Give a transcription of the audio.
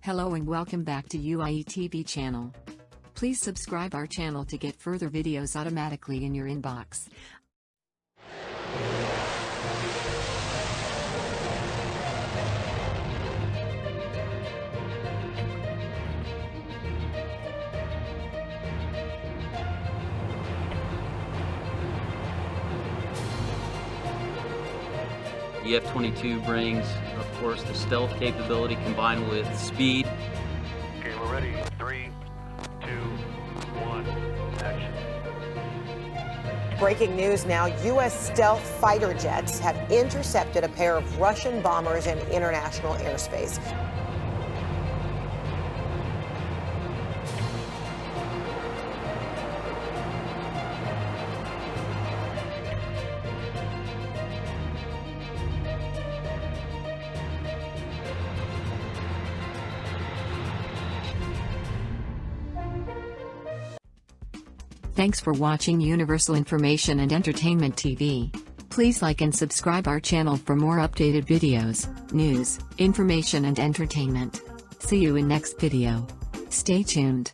Hello and welcome back to UAE TV channel. Please subscribe our channel to get further videos automatically in your inbox. The F-22 brings, of course, the stealth capability combined with speed. Okay, we're ready. 3, 2, 1, action. Breaking news now, U.S. stealth fighter jets have intercepted a pair of Russian bombers in international airspace. Thanks for watching Universal Information and Entertainment TV. Please like and subscribe our channel for more updated videos, news, information and entertainment. See you in next video. Stay tuned.